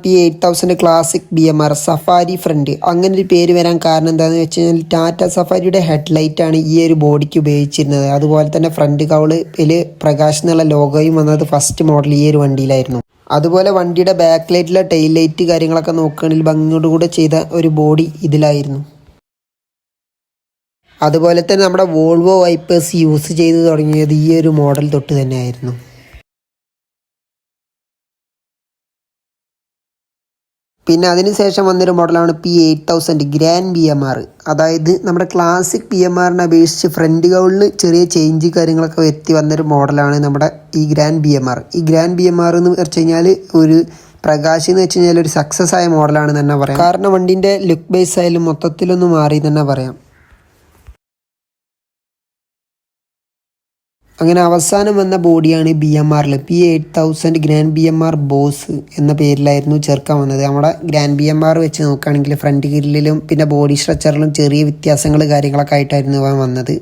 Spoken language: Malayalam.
P8000 classic BMR safari front. അങ്ങനെ ഒരു പേര് വരാൻ കാരണം എന്താണെന്ന് വെച്ച് കഴിഞ്ഞാൽ ടാറ്റ സഫാരിയുടെ ഹെഡ്ലൈറ്റാണ് ഈ ഒരു ബോഡിക്ക് ഉപയോഗിച്ചിരുന്നത്. അതുപോലെ തന്നെ ഫ്രണ്ട് കൗളിൽ പ്രകാശ് എന്നുള്ള ലോഗോയും വന്നത് ഫസ്റ്റ് മോഡൽ ഈ ഒരു വണ്ടിയിലായിരുന്നു. അതുപോലെ വണ്ടിയുടെ ബാക്ക് ലൈറ്റിലെ ടെയിൽ ലൈറ്റ് കാര്യങ്ങളൊക്കെ നോക്കുകയാണെങ്കിൽ ഭംഗിയോടുകൂടെ ചെയ്ത ഒരു ബോഡി ഇതിലായിരുന്നു. അതുപോലെ തന്നെ നമ്മുടെ വോൾവോ വൈപ്പേഴ്സ് യൂസ് ചെയ്ത് തുടങ്ങിയത് ഈ ഒരു മോഡൽ തൊട്ട് തന്നെയായിരുന്നു. പിന്നെ അതിനുശേഷം വന്നൊരു മോഡലാണ് P8000 ഗ്രാൻഡ് BMR. അതായത് നമ്മുടെ ക്ലാസിക് BMRനെ അപേക്ഷിച്ച് ഫ്രണ്ട് കൗളിൽ ചെറിയ ചേഞ്ച് കാര്യങ്ങളൊക്കെ വരുത്തി വന്നൊരു മോഡലാണ് നമ്മുടെ ഈ ഗ്രാൻഡ് BMR. ഈ ഗ്രാൻഡ് BMR എന്ന് വെച്ച് കഴിഞ്ഞാൽ ഒരു പ്രകാശ് എന്ന് വെച്ച് കഴിഞ്ഞാൽ ഒരു സക്സസ് ആയ മോഡലാണെന്ന് തന്നെ പറയാം. കാരണം വണ്ടിൻ്റെ ലുക്ക് ബേസ് ആയാലും മൊത്തത്തിലൊന്ന് മാറി തന്നെ പറയാം. അങ്ങനെ അവസാനം വന്ന ബോഡിയാണ് BMRൽ P8000 ഗ്രാൻഡ് BMR ബോസ് എന്ന പേരിലായിരുന്നു ചേർക്കാൻ വന്നത്. നമ്മുടെ ഗ്രാൻഡ് BMR വെച്ച് നോക്കുകയാണെങ്കിൽ ഫ്രണ്ട് ഗ്രില്ലിലും പിന്നെ ബോഡി സ്ട്രക്ചറിലും ചെറിയ വ്യത്യാസങ്ങൾ കാര്യങ്ങളൊക്കെ ആയിട്ടായിരുന്നു വന്നത്.